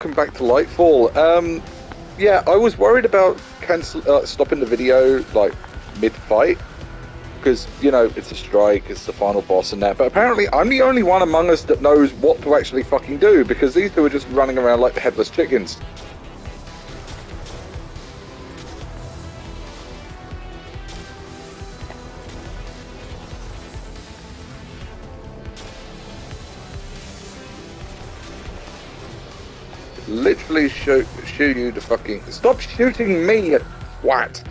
Welcome back to Lightfall. Yeah, I was worried about stopping the video like mid-fight because it's a strike, it's the final boss and that. But apparently, I'm the only one among us that knows what to actually fucking do because these two are just running around like the headless chickens. Literally shoot you to fucking... Stop shooting me, you twat!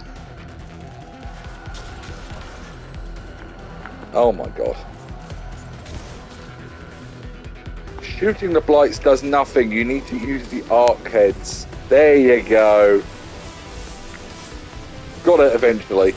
Oh my god. Shooting the blights does nothing. You need to use the arc heads. There you go. Got it eventually.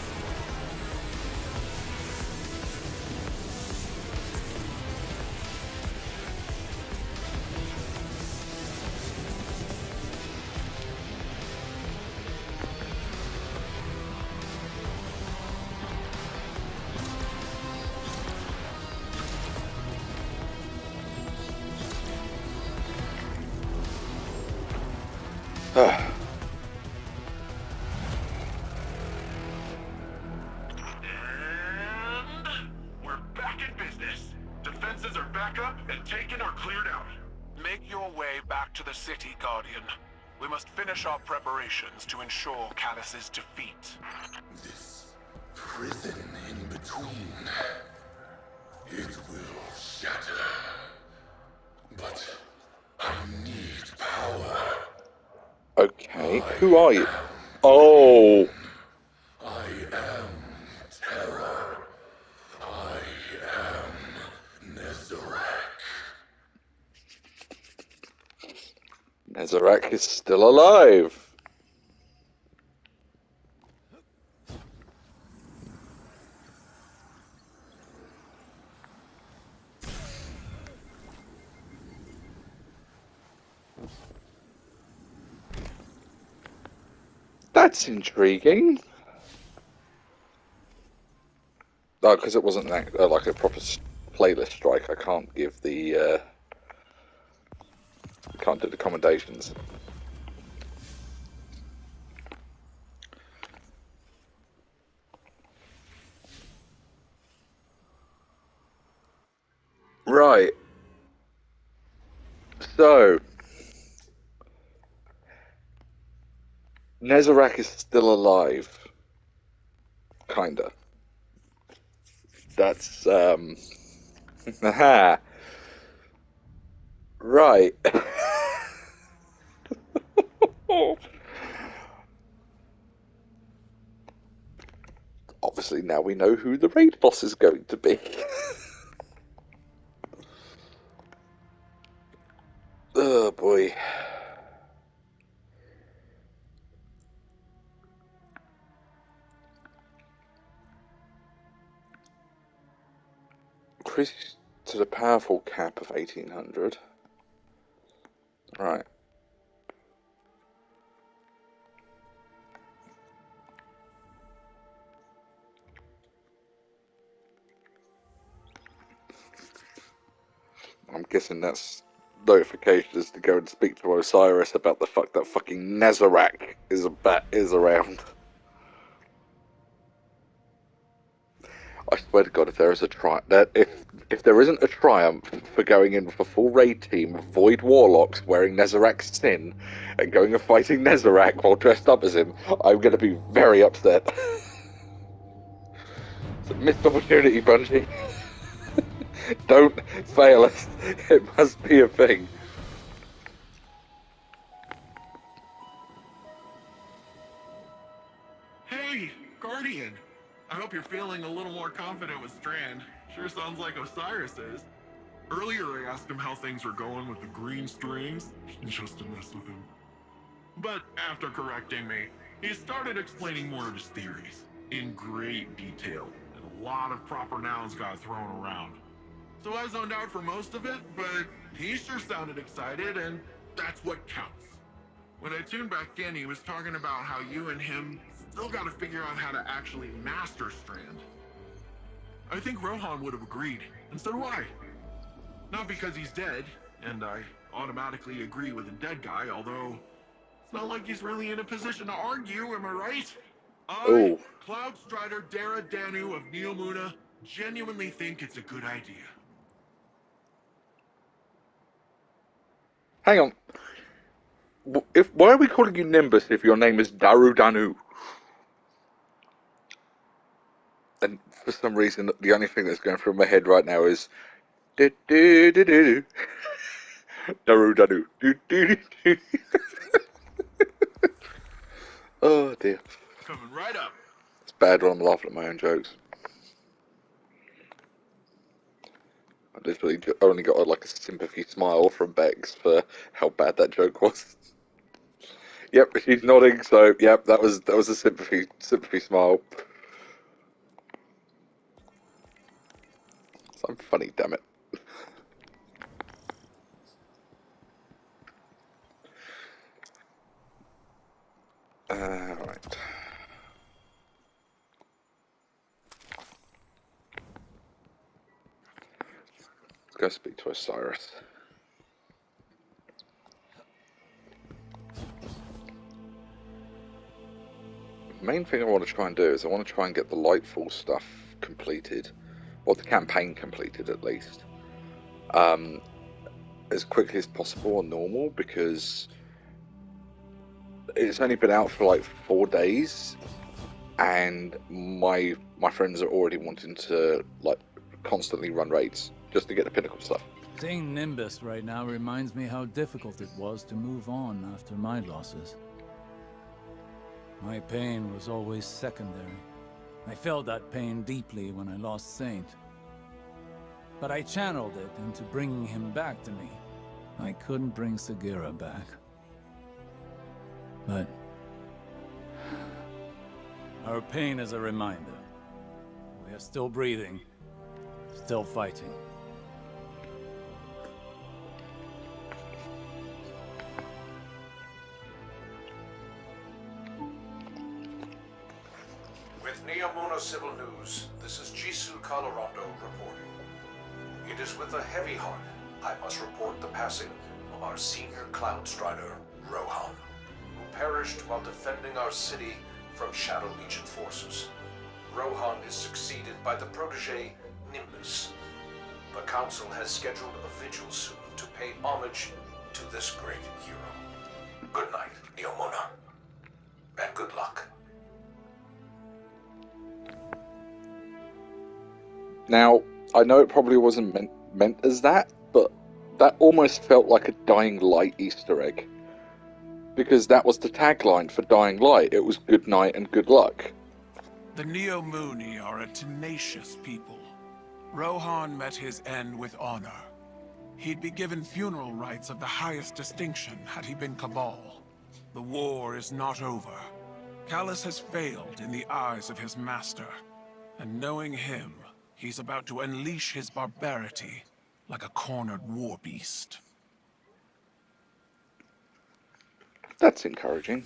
And we're back in business. Defenses are back up and taken or cleared out. Make your way back to the city, Guardian. We must finish our preparations to ensure Calus's defeat. This prison in between, it will shatter. But I need power. Okay, who are you? Oh! I am terror. I am Nezarec. Nezarec is still alive. That's intriguing. No, because it wasn't like a proper playlist strike. I can't give the can't do the commendations. Right. So Nezarec is still alive. Kinda. That's aha. Right. Obviously now we know who the raid boss is going to be. Oh boy. Increase to the powerful cap of 1800. Right. I'm guessing that's notifications to go and speak to Osiris about the fact that fucking Nezarec is around. I swear to God, if there is a if there isn't a triumph for going in with a full raid team of Void Warlocks wearing Nezarec's skin and going and fighting Nezarec while dressed up as him, I'm going to be very upset. It's a missed opportunity, Bungie. Don't fail us. It must be a thing. Hey, Guardian. I hope you're feeling a little more confident with Strand. Sure sounds like Osiris is. Earlier I asked him how things were going with the green strings, just to mess with him. But after correcting me, he started explaining more of his theories, in great detail, and a lot of proper nouns got thrown around. So I zoned out for most of it, but he sure sounded excited, and that's what counts. When I tuned back in, he was talking about how you and him still gotta figure out how to actually master Strand. I think Rohan would have agreed, and so do I. Not because he's dead, and I automatically agree with a dead guy, although it's not like he's really in a position to argue, am I right? I, Oh, Cloud Strider Dara Danu of Neomuna, genuinely think it's a good idea. hang on. Why are we calling you Nimbus if your name is Darudanu? And for some reason, the only thing that's going through my head right now is Darudanu. Oh dear. Coming right up. It's bad when I'm laughing at my own jokes. I literally only got like a sympathy smile from Bex for how bad that joke was. Yep, she's nodding. So yep, that was a sympathy smile. I'm funny, damn it. Right. Let's go speak to Osiris. The main thing I want to try and do is I want to try and get the Lightfall stuff completed, or the campaign completed at least, as quickly as possible on normal, because it's only been out for like 4 days, and my friends are already wanting to like constantly run raids just to get the pinnacle stuff. Seeing Nimbus right now reminds me how difficult it was to move on after my losses. My pain was always secondary. I felt that pain deeply when I lost Saint. But I channeled it into bringing him back to me. I couldn't bring Sagira back. But our pain is a reminder. We are still breathing, still fighting. With Neomuna Civil News, this is Jisoo Colorado reporting. It is with a heavy heart I must report the passing of our senior Cloud Strider, Rohan, who perished while defending our city from Shadow Legion forces. Rohan is succeeded by the protege, Nimbus. The Council has scheduled a vigil soon to pay homage to this great hero. Good night, Neomuna, and good luck. Now, I know it probably wasn't meant as that, but that almost felt like a Dying Light Easter egg. Because that was the tagline for Dying Light. It was good night and good luck. The Neomuni are a tenacious people. Rohan met his end with honor. He'd be given funeral rites of the highest distinction had he been Cabal. The war is not over. Calus has failed in the eyes of his master. And knowing him, he's about to unleash his barbarity like a cornered war beast. That's encouraging.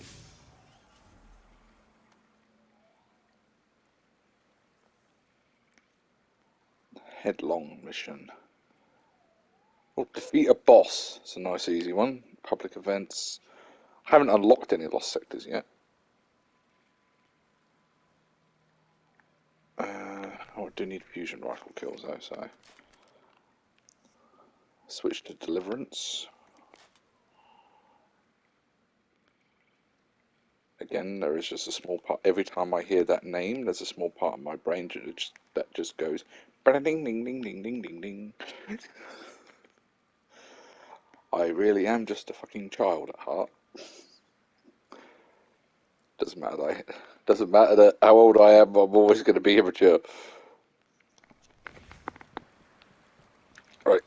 Headlong mission. Well, defeat a boss. It's a nice easy one. Public events. I haven't unlocked any lost sectors yet. Oh, I do need fusion rifle kills though, so switch to deliverance. Again, there is just a small part. Every time I hear that name, there's a small part of my brain that just goes ding ding ding ding ding ding ding. I really am just a fucking child at heart. Doesn't matter that how old I am. I'm always going to be immature. Right.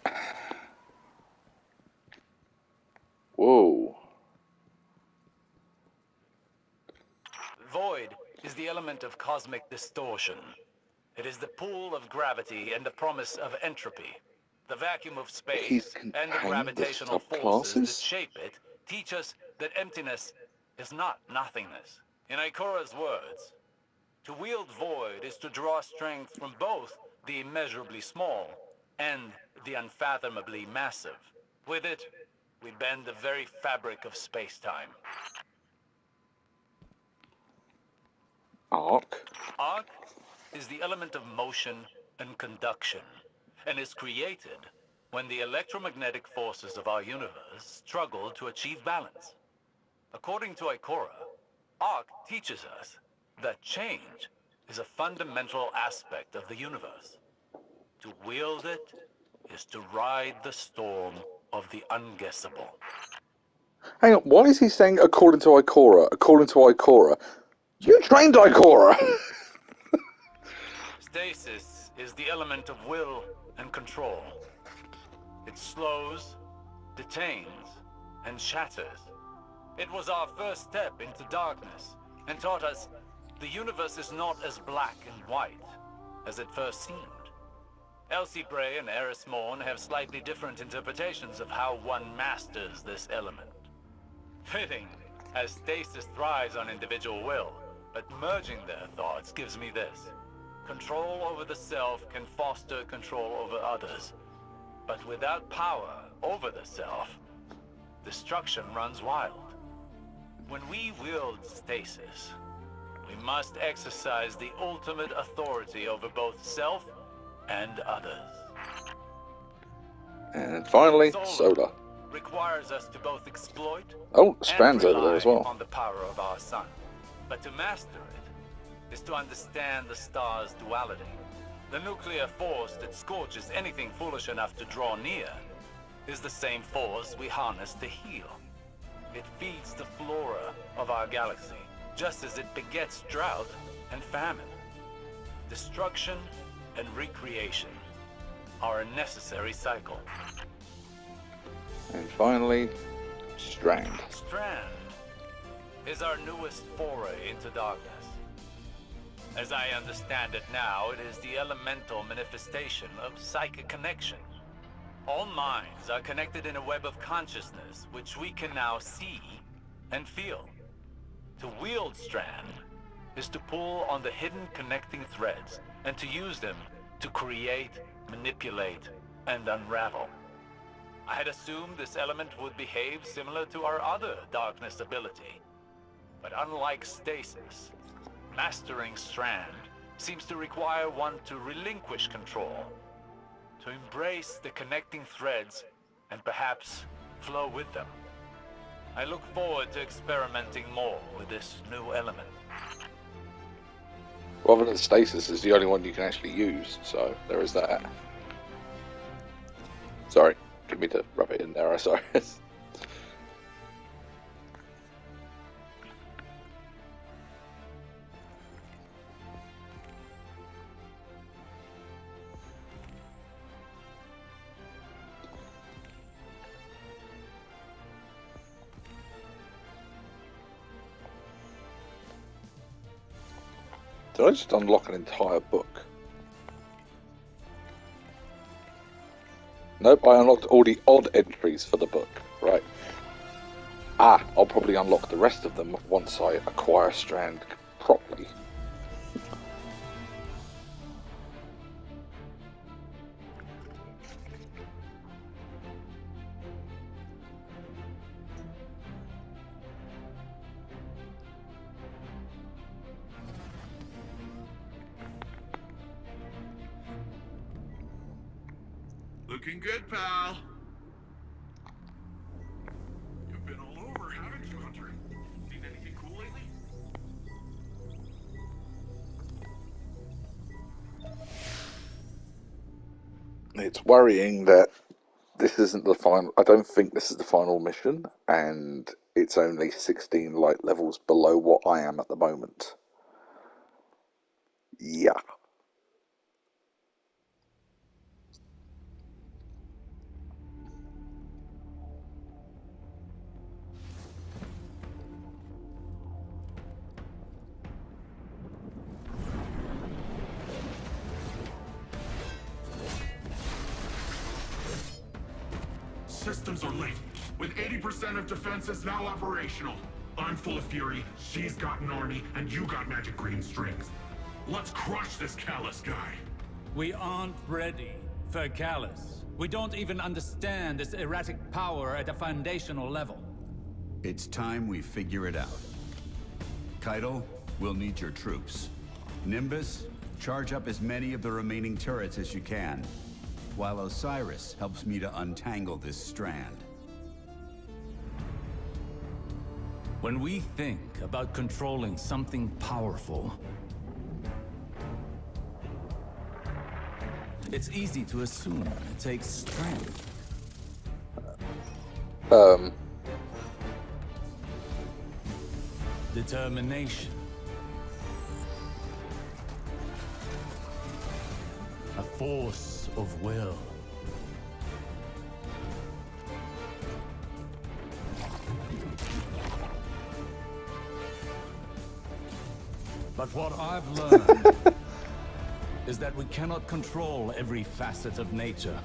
Whoa. Void is the element of cosmic distortion. It is the pull of gravity and the promise of entropy. The vacuum of space and the gravitational forces that shape it teach us that emptiness is not nothingness. In Ikora's words, to wield Void is to draw strength from both the immeasurably small and the unfathomably massive. With it, We bend the very fabric of space-time. Arc? Arc is the element of motion and conduction, and is created when the electromagnetic forces of our universe struggle to achieve balance. According to Ikora, Arc teaches us that change is a fundamental aspect of the universe. To wield it is to ride the storm of the unguessable. Hang on, why is he saying according to Ikora? According to Ikora? You trained Ikora! Stasis is the element of will and control. It slows, detains, and shatters. It was our first step into darkness, and taught us the universe is not as black and white as it first seemed. Elsie Bray and Eris Morn have slightly different interpretations of how one masters this element. Fitting, as stasis thrives on individual will, but merging their thoughts gives me this. Control over the self can foster control over others, but without power over the self, destruction runs wild. When we wield stasis, we must exercise the ultimate authority over both self and others. And finally, Solar. Requires us to both exploit Strand's over there as well. On the power of our sun. But to master it is to understand the star's duality. The nuclear force that scorches anything foolish enough to draw near is the same force we harness to heal. It feeds the flora of our galaxy, just as it begets drought and famine. Destruction and recreation are a necessary cycle. And finally, Strand. Strand is our newest foray into darkness. As I understand it now, it is the elemental manifestation of psychic connection. All minds are connected in a web of consciousness, which we can now see and feel. To wield Strand is to pull on the hidden connecting threads and to use them to create, manipulate, and unravel. I had assumed this element would behave similar to our other darkness ability. But unlike stasis, mastering Strand seems to require one to relinquish control, to embrace the connecting threads and perhaps flow with them. I look forward to experimenting more with this new element. Rather than stasis is the only one you can actually use, so there is that. Sorry, didn't mean to rub it in there, I'm sorry. Did I just unlock an entire book? Nope, I unlocked all the odd entries for the book. Right. I'll probably unlock the rest of them once I acquire Strand properly. Looking good, pal. You've been all over, haven't you, Hunter? Seen anything cool lately? It's worrying that this isn't the final. I don't think this is the final mission, and it's only 16 light levels below what I am at the moment. Yeah. Systems are late, with 80% of defenses now operational. I'm full of fury, she's got an army, and you got magic green strings. Let's crush this Calus guy. We aren't ready for Calus. We don't even understand this erratic power at a foundational level. It's time we figure it out. Keitel, we'll need your troops. Nimbus, charge up as many of the remaining turrets as you can, while Osiris helps me to untangle this strand. When we think about controlling something powerful, it's easy to assume it takes strength. Determination. A force of will. But what I've learned is that we cannot control every facet of nature.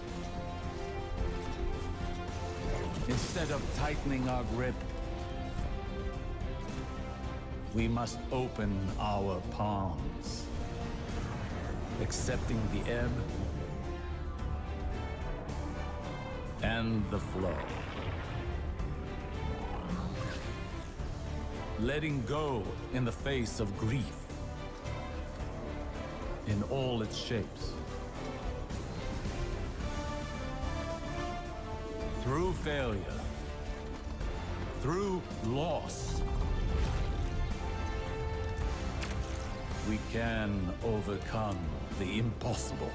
Instead of tightening our grip, we must open our palms, accepting the ebb and the flow. Letting go in the face of grief, in all its shapes. Through failure, through loss, we can overcome the impossible.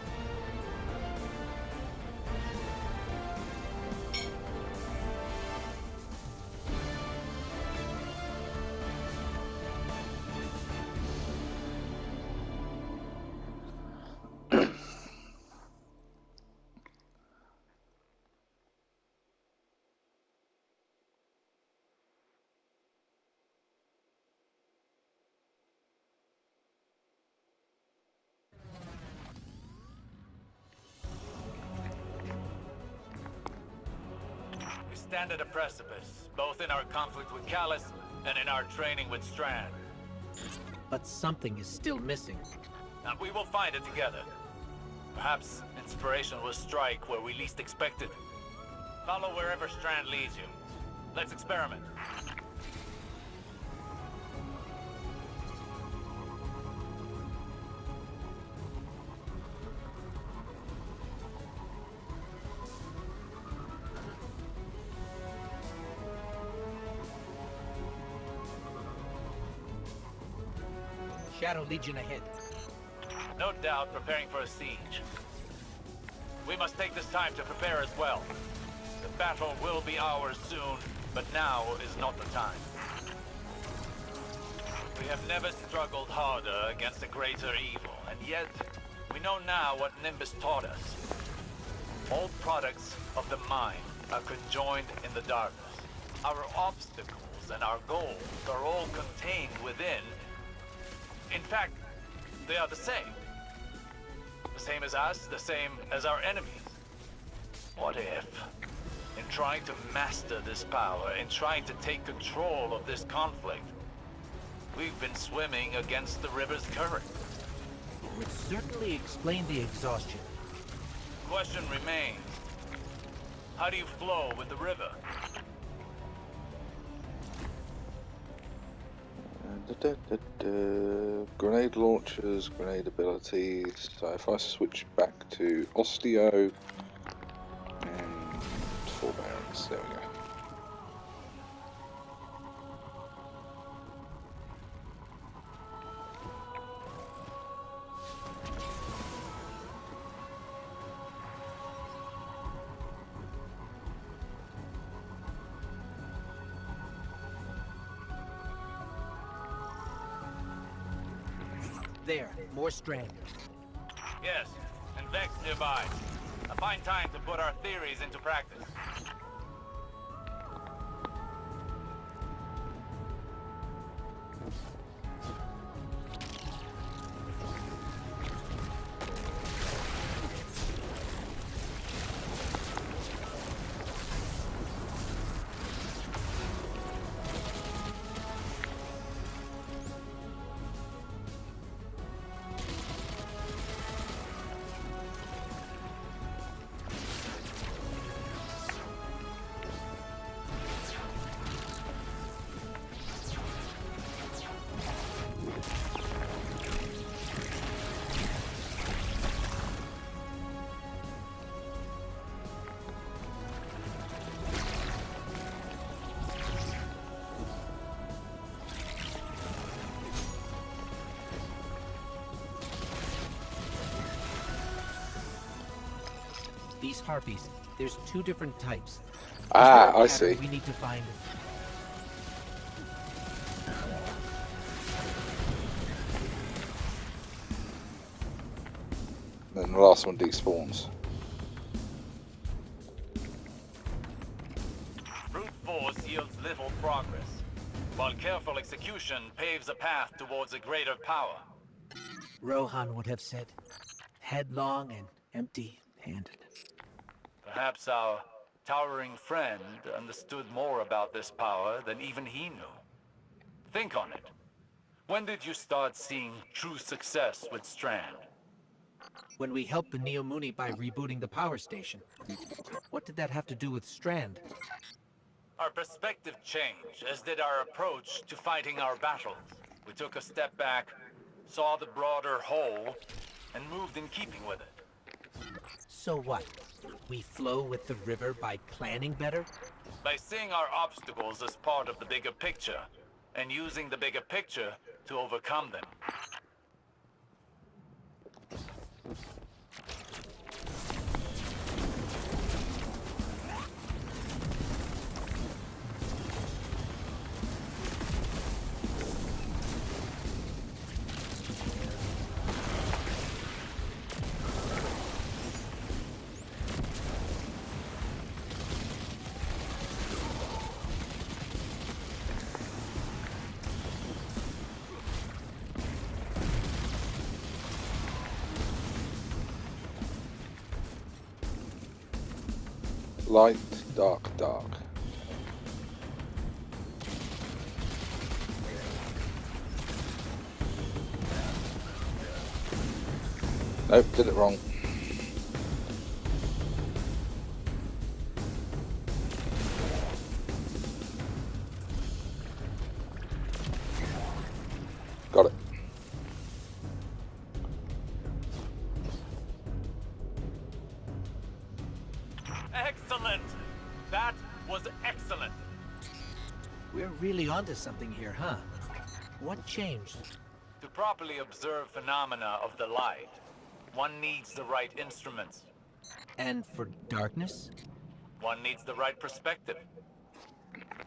We stand at a precipice, both in our conflict with Calus and in our training with Strand. But something is still missing. And we will find it together. Perhaps inspiration will strike where we least expect it. Follow wherever Strand leads you. Let's experiment. Shadow Legion ahead. No doubt preparing for a siege. We must take this time to prepare as well. The battle will be ours soon, but now is not the time. We have never struggled harder against a greater evil, and yet we know now what Nimbus taught us. All products of the mind are conjoined in the darkness. Our obstacles and our goals are all contained within. In fact, they are the same. The same as us, the same as our enemies. What if, in trying to master this power, in trying to take control of this conflict, we've been swimming against the river's current? It would certainly explain the exhaustion. The question remains, how do you flow with the river? Grenade launchers, grenade abilities. So if I switch back to Osteo and forbearance, there we go. There, more Strand. Yes, and Vex nearby. A fine time to put our theories into practice. These harpies, there's 2 different types. Ah, I see. We need to find. Then the last one despawns. Brute force yields little progress, while careful execution paves a path towards a greater power. Rohan would have said, headlong and empty-handed. Perhaps our towering friend understood more about this power than even he knew. Think on it. When did you start seeing true success with Strand? When we helped the Neomuni by rebooting the power station. What did that have to do with Strand? Our perspective changed, as did our approach to fighting our battles. We took a step back, saw the broader whole, and moved in keeping with it. So what? We flow with the river by planning better? By seeing our obstacles as part of the bigger picture, and using the bigger picture to overcome them. Light, dark, dark. Nope, did it wrong. Got it. Excellent! That was excellent! We're really onto something here, huh? What changed? To properly observe phenomena of the light, one needs the right instruments. And for darkness? One needs the right perspective.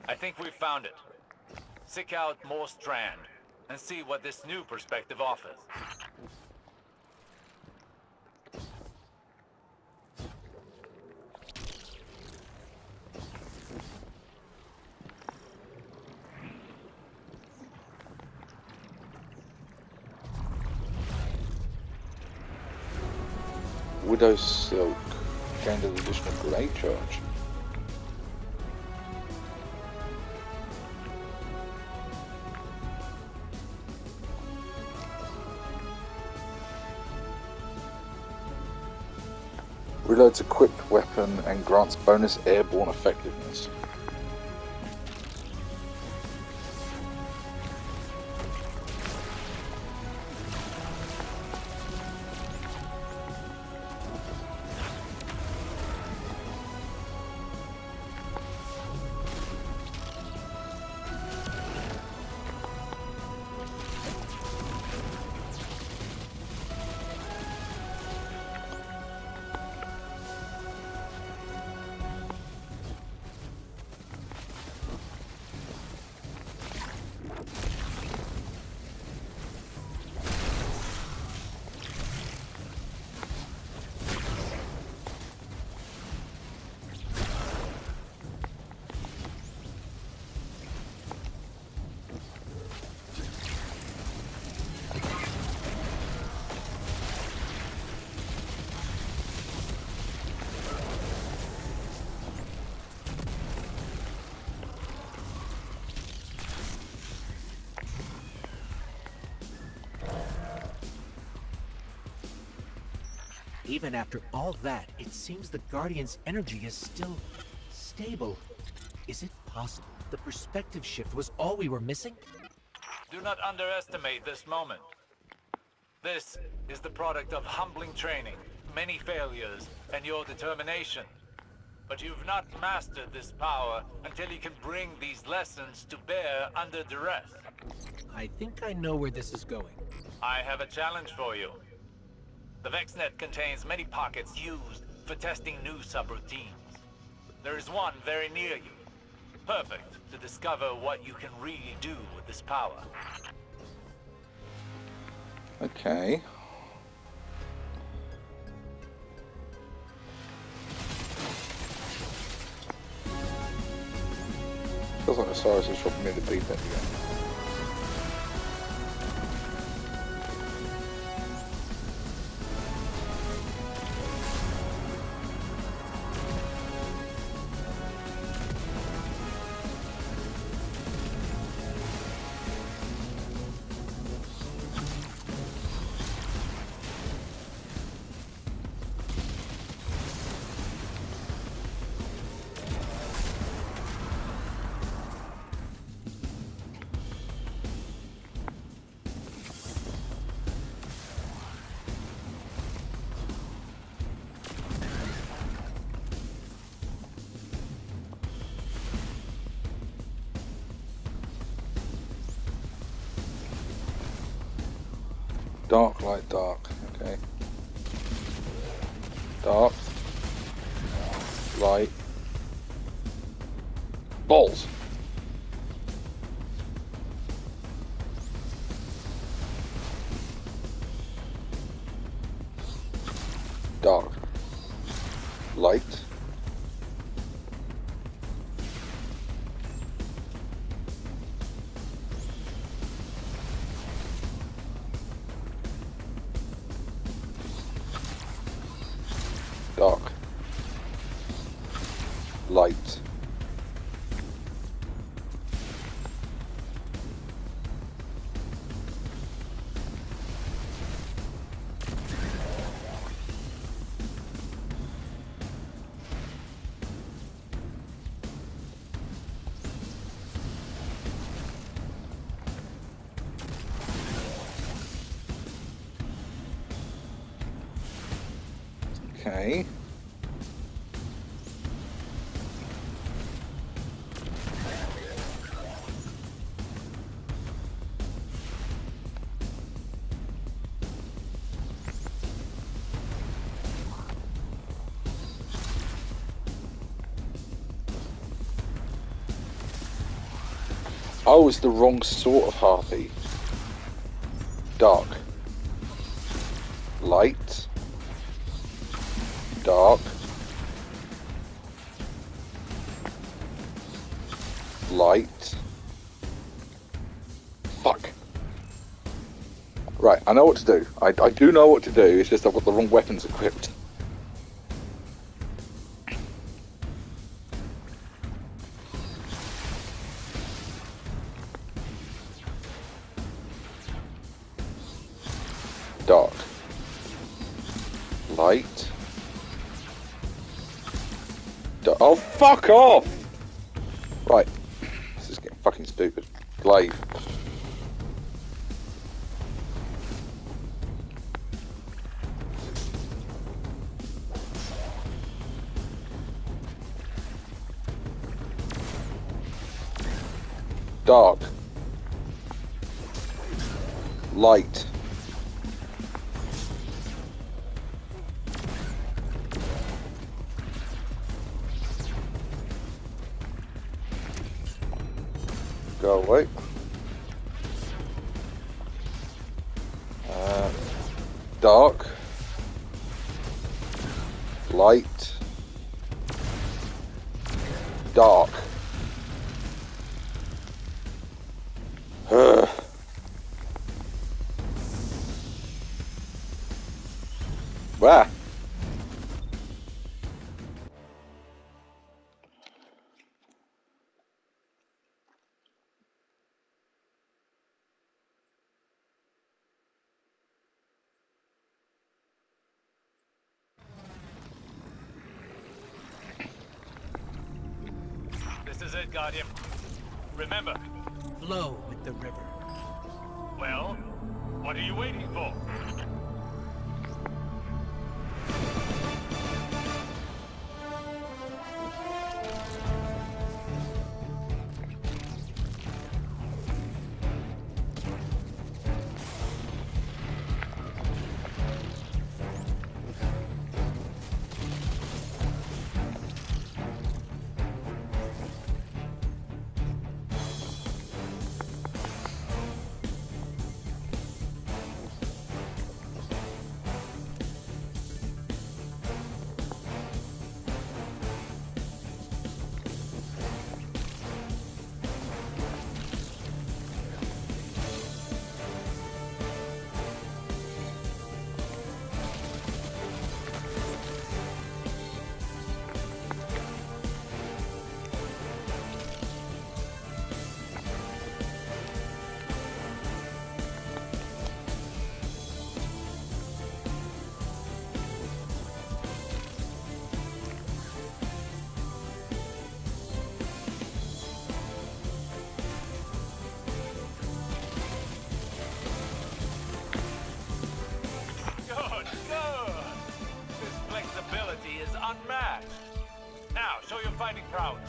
I think we've found it. Seek out more Strand, and see what this new perspective offers. Widow's Silk gained an additional grenade charge. Reloads equipped weapon and grants bonus airborne effectiveness. Even after all that, it seems the Guardian's energy is still stable. Is it possible the perspective shift was all we were missing? Do not underestimate this moment. This is the product of humbling training, many failures, and your determination. But you've not mastered this power until you can bring these lessons to bear under duress. I think I know where this is going. I have a challenge for you. The VexNet contains many pockets used for testing new subroutines. There is one very near you. Perfect to discover what you can really do with this power. Okay. Feels like Osiris is dropping me the deep end again. Dark, light, dark. Okay. Dark. Light. Balls. Dark. Light. Dark. Light. Okay. Oh, it's the wrong sort of harpy. Dark. Light. Dark. Light. Fuck. Right, I know what to do. I do know what to do, it's just I've got the wrong weapons equipped. Dark. Light. Oh, fuck off! Right. This is getting fucking stupid. Glaive. Dark. Light. Go away. Dark. Light. Dark. Where? This is it, Guardian. Remember, Flow with the river. well, what are you waiting for? Now, show your fighting prowess.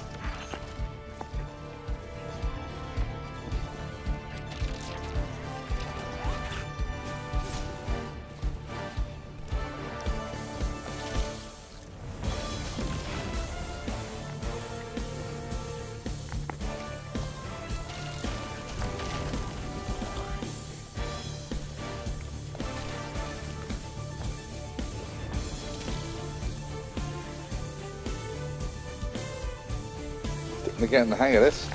We're getting the hang of this.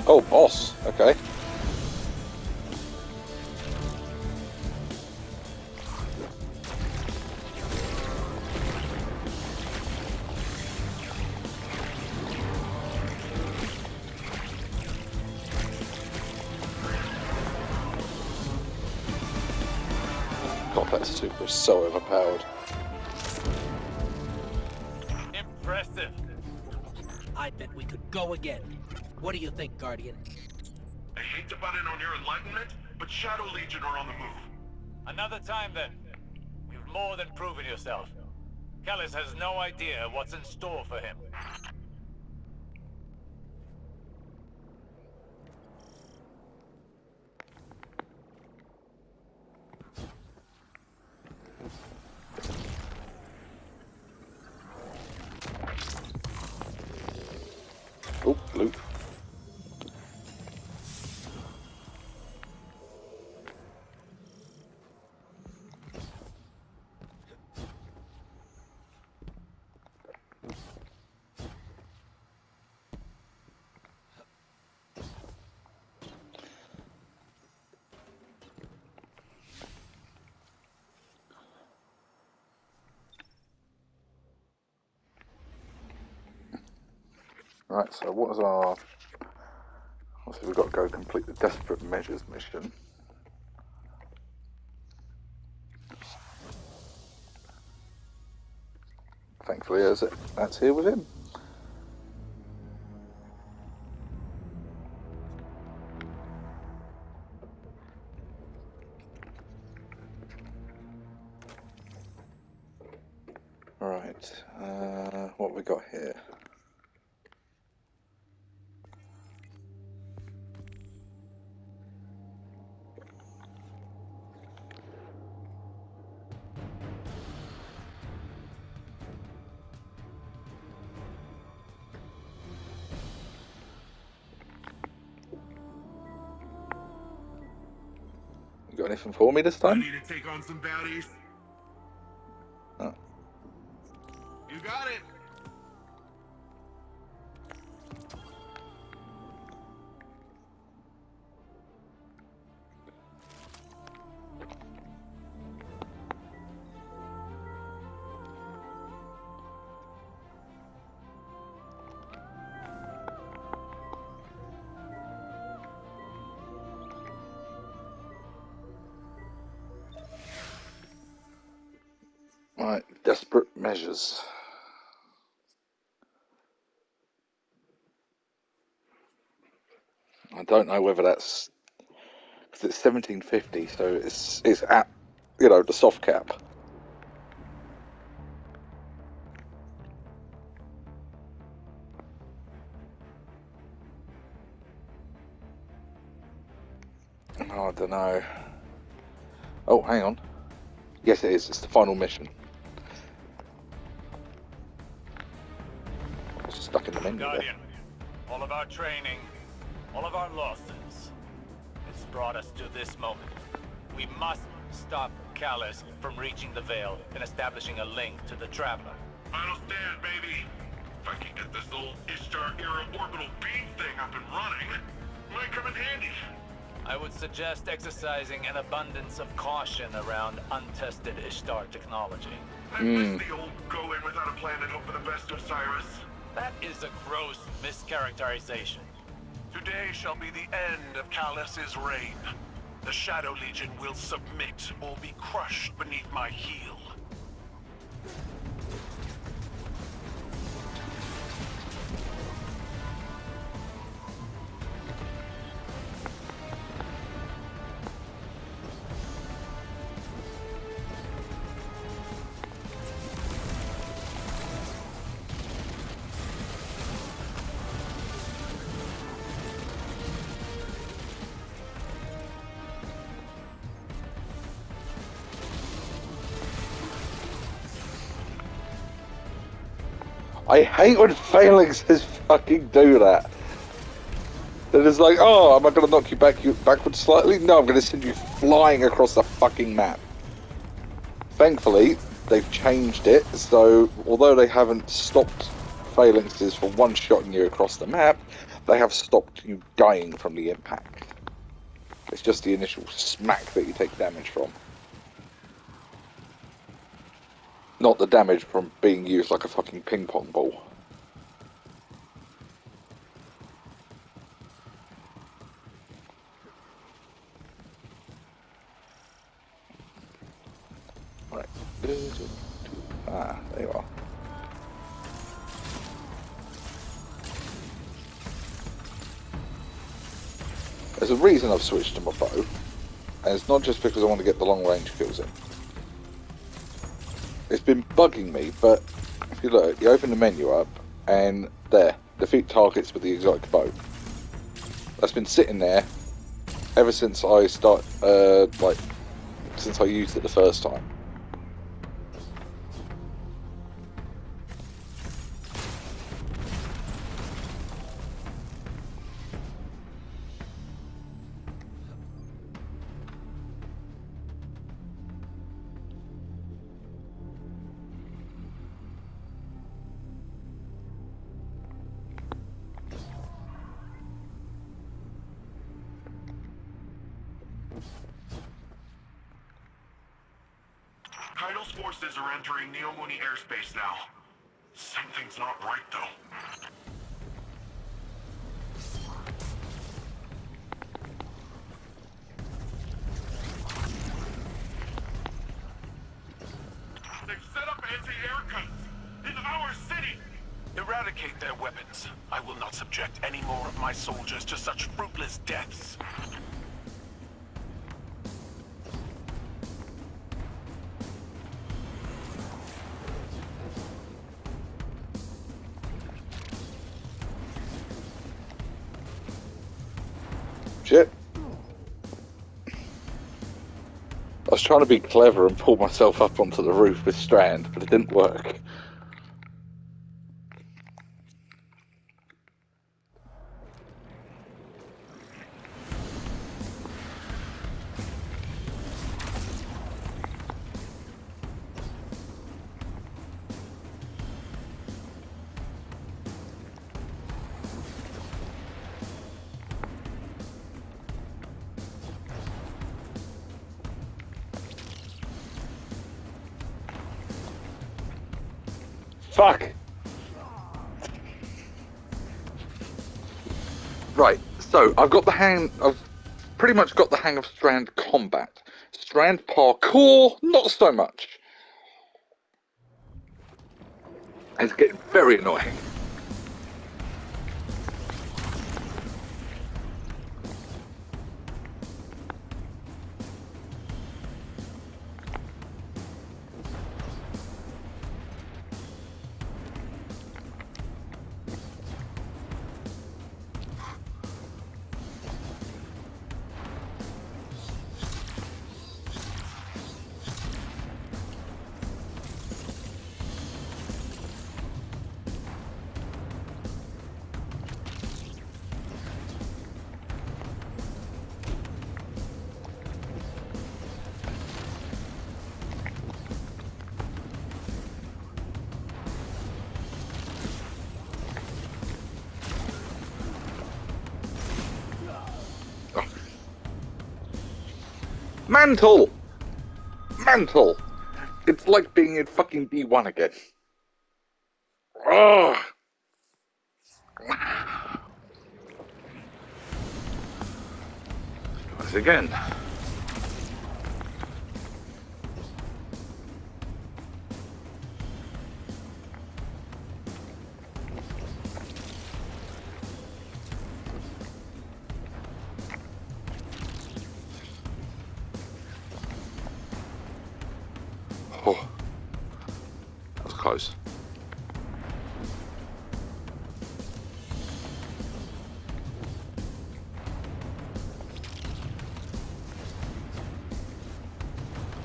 Oh, boss. Okay. God, that super is so overpowered. Impressive. I bet we could go again. What do you think, Guardian? I hate to butt in on your enlightenment, but Shadow Legion are on the move. Another time then. You've more than proven yourself. Calus has no idea what's in store for him. Oh, loot. Right, so what is our... Obviously we've got to go complete the Desperate Measures mission. Thankfully, that's here with him. Right, what have we got here? You got anything for me this time? Ready to take on some baddies? Oh. You got it. Right, Desperate Measures. I don't know whether that's because it's 1750, so it's at, you know, the soft cap. Oh, I don't know. Oh, hang on. Yes, it is. It's the final mission. It's stuck in the menu Guardian, all of our training, all of our losses, it's brought us to this moment. We must stop Calus from reaching the Veil and establishing a link to the Traveler. Final stand, baby. If I can get this old Ishtar-era orbital beam thing up and running, might come in handy. I would suggest exercising an abundance of caution around untested Ishtar technology. I miss the old go in without a plan and hope for the best, Osiris. That is a gross mischaracterization. Today shall be the end of Calus's reign. The Shadow Legion will submit or be crushed beneath my heel. I hate when phalanxes fucking do that. They're just like, oh, am I going to knock you backwards slightly? No, I'm going to send you flying across the fucking map. Thankfully, they've changed it, so although they haven't stopped phalanxes from one-shotting you across the map, they have stopped you dying from the impact. It's just the initial smack that you take damage from. Not the damage from being used like a fucking ping pong ball. Right. Ah, there you are. There's a reason I've switched to my bow, and it's not just because I want to get the long range kills in. It's been bugging me, but if you look, you open the menu up, and there, defeat targets with the exotic bow. That's been sitting there ever since I since I used it the first time. Kaido's forces are entering Neomuni airspace now. Something's not right, though. They've set up anti-air guns in our city! Eradicate their weapons. I will not subject any more of my soldiers to such fruitless deaths. Shit. I was trying to be clever and pull myself up onto the roof with Strand, but it didn't work. Fuck! Right, so I've pretty much got the hang of Strand combat. Strand parkour, not so much. It's getting very annoying. Mantle! Mantle! It's like being in fucking D1 again. Oh. Once again. Oh, that was close.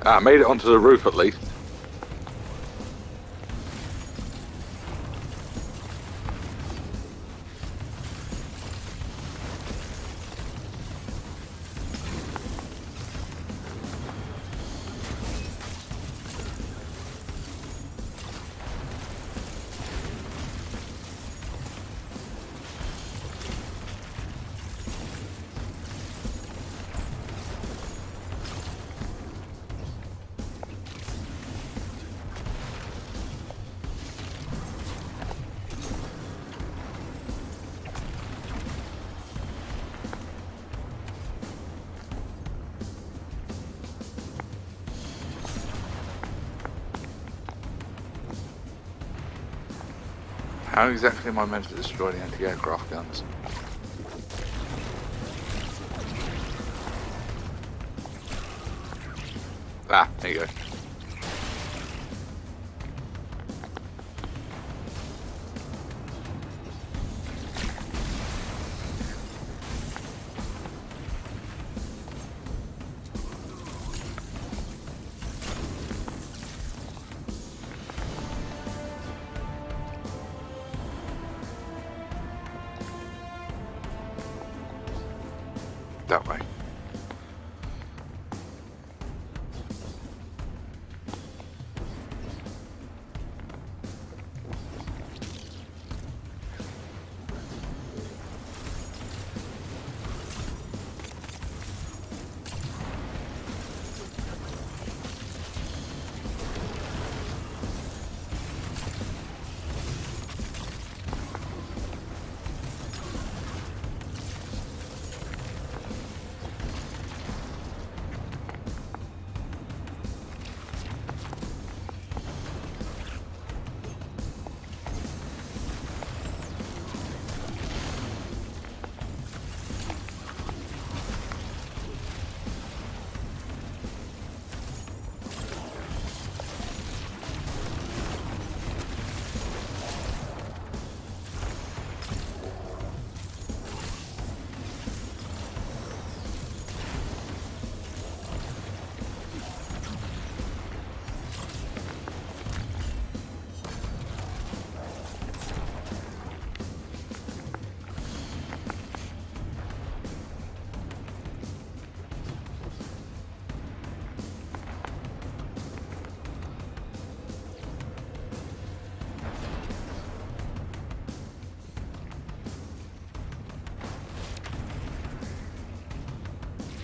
Ah, made it onto the roof at least. How exactly am I meant to destroy the anti-aircraft guns? Ah, there you go. That way.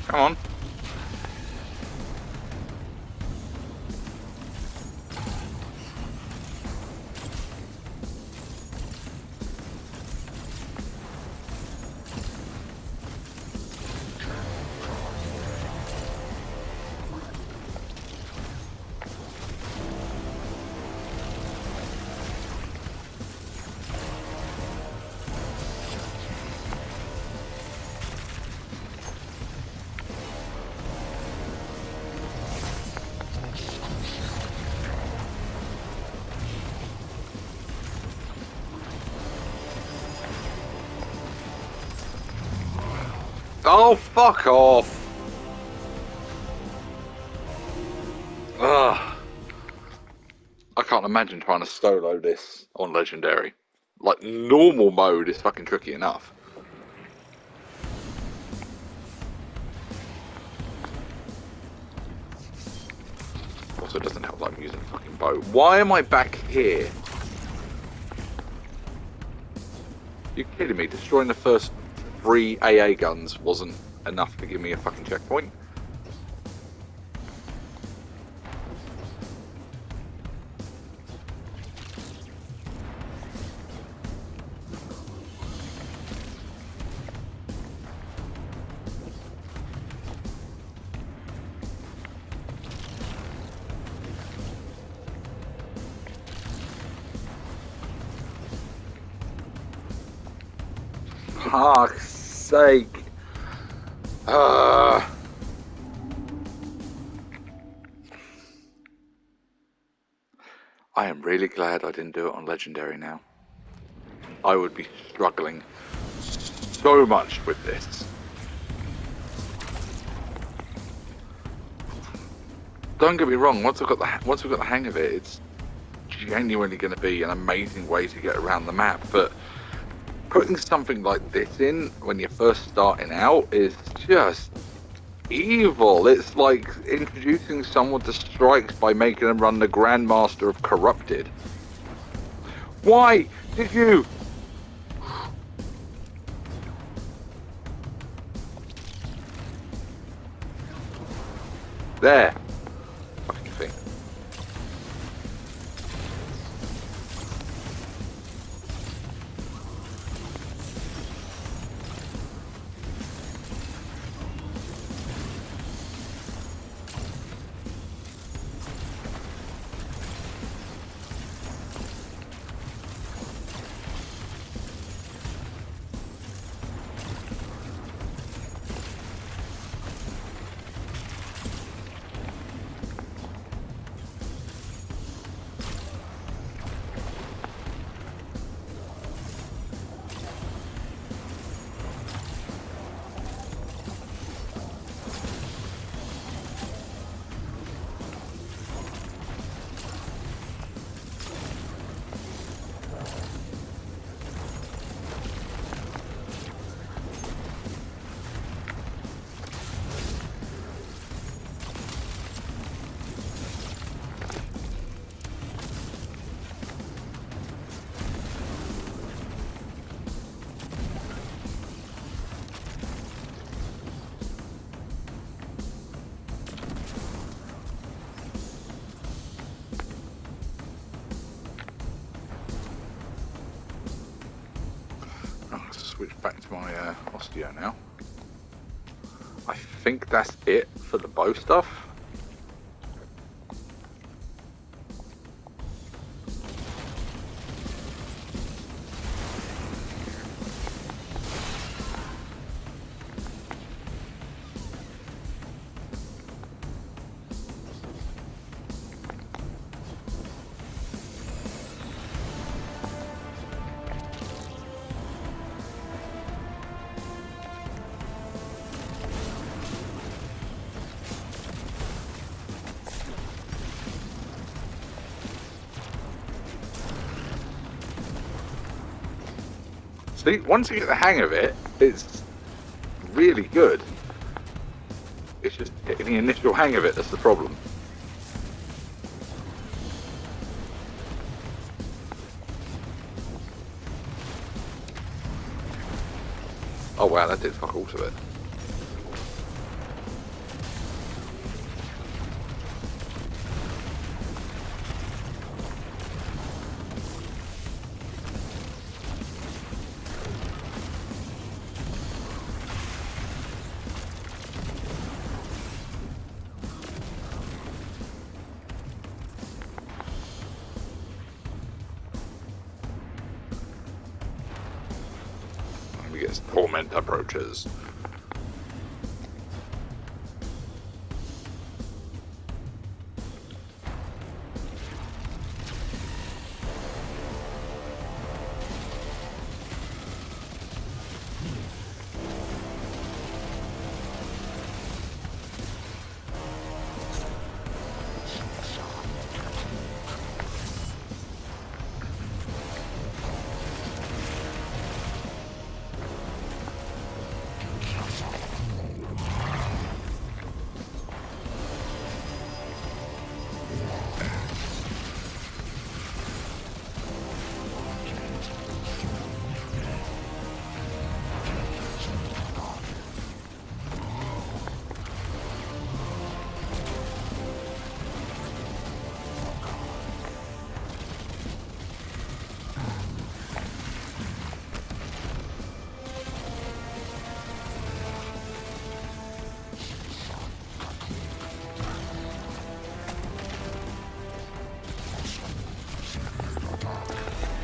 Come on. Oh, fuck off! Ugh. I can't imagine trying to solo this on Legendary. Like, normal mode is fucking tricky enough. Also, it doesn't help like I'm using a fucking bow. Why am I back here? You're kidding me? Destroying the first 3 AA guns wasn't enough to give me a fucking checkpoint? fuck's sake. I am really glad I didn't do it on Legendary now. I would be struggling so much with this. Don't get me wrong, once we've got the hang of it, it's genuinely going to be an amazing way to get around the map, but putting something like this in when you're first starting out is just evil. It's like introducing someone to strikes by making them run the Grandmaster of Corrupted. Why did you? There. Fucking thing. Switch back to my osteo now. I think that's it for the bow stuff. See, once you get the hang of it, it's really good. It's just getting the initial hang of it that's the problem. Oh wow, that did fuck all to it. Torment approaches.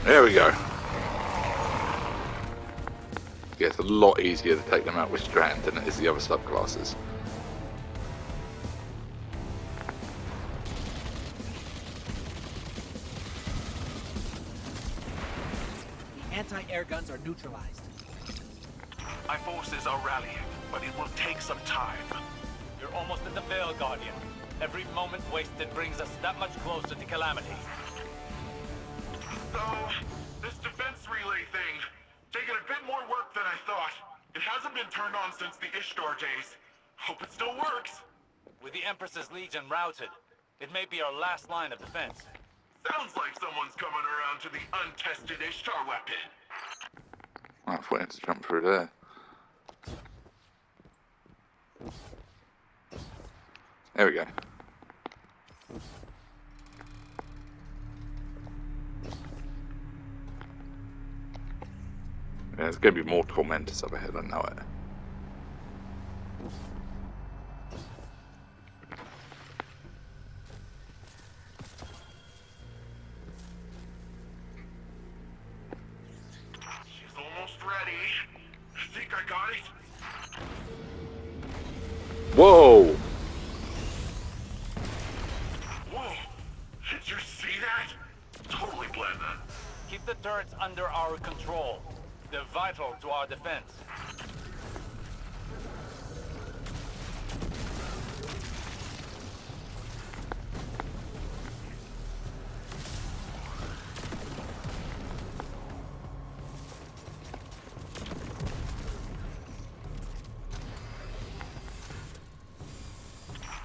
There we go. Yeah, it's a lot easier to take them out with Strand than it is the other subclasses. The anti-air guns are neutralized. My forces are rallying, but it will take some time. You're almost at the Veil, Guardian. Every moment wasted brings us that much closer to calamity. So, this defense relay thing, taking a bit more work than I thought. It hasn't been turned on since the Ishtar days. Hope it still works. With the Empress's Legion routed, it may be our last line of defense. Sounds like someone's coming around to the untested Ishtar weapon. I was waiting to jump through there. There we go. Yeah, there's going to be more tormentors up ahead, I know it. She's almost ready. I think I got it. Whoa! Whoa! Did you see that? Totally blend that. Keep the turrets under our control. They're vital to our defense.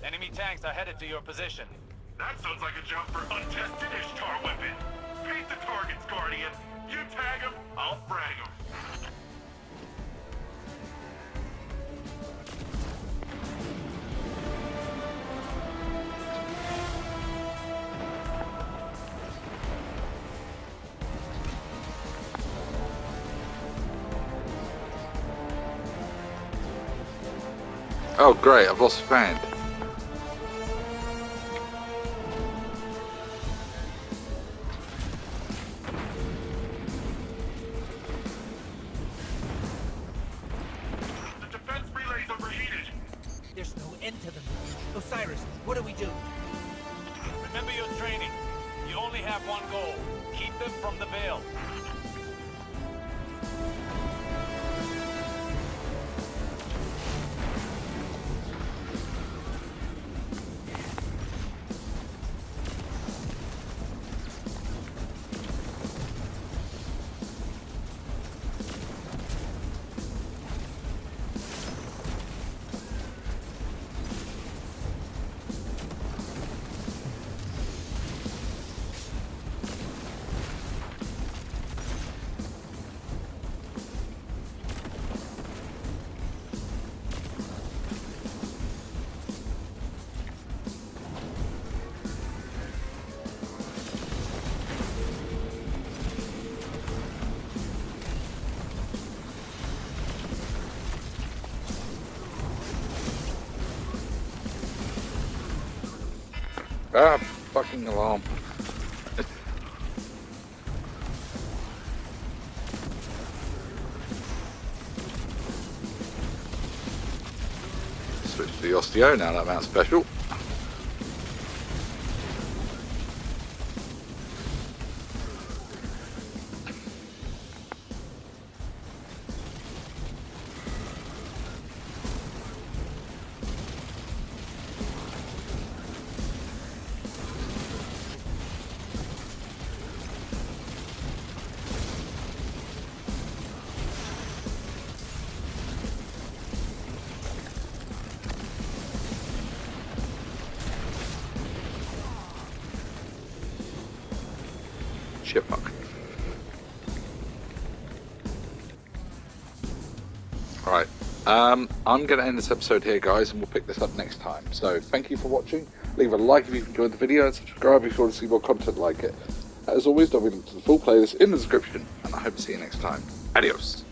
Enemy tanks are headed to your position. That sounds like a job for untested Ishtar weapon. Paint the targets, Guardian. You tag them, I'll frag them. Oh great, I've lost Strand. The defense relay's overheated. There's no end to them. Osiris, what do we do? Remember your training. You only have one goal. Keep them from the Veil. Ah, fucking alarm. Switch to the Osteo now, that mount's special. Chipmunk. Alright, I'm going to end this episode here, guys, and we'll pick this up next time. So, thank you for watching. Leave a like if you've enjoyed the video, and subscribe if you want to see more content like it. As always, don't forget to the full playlist in the description, and I hope to see you next time. Adios.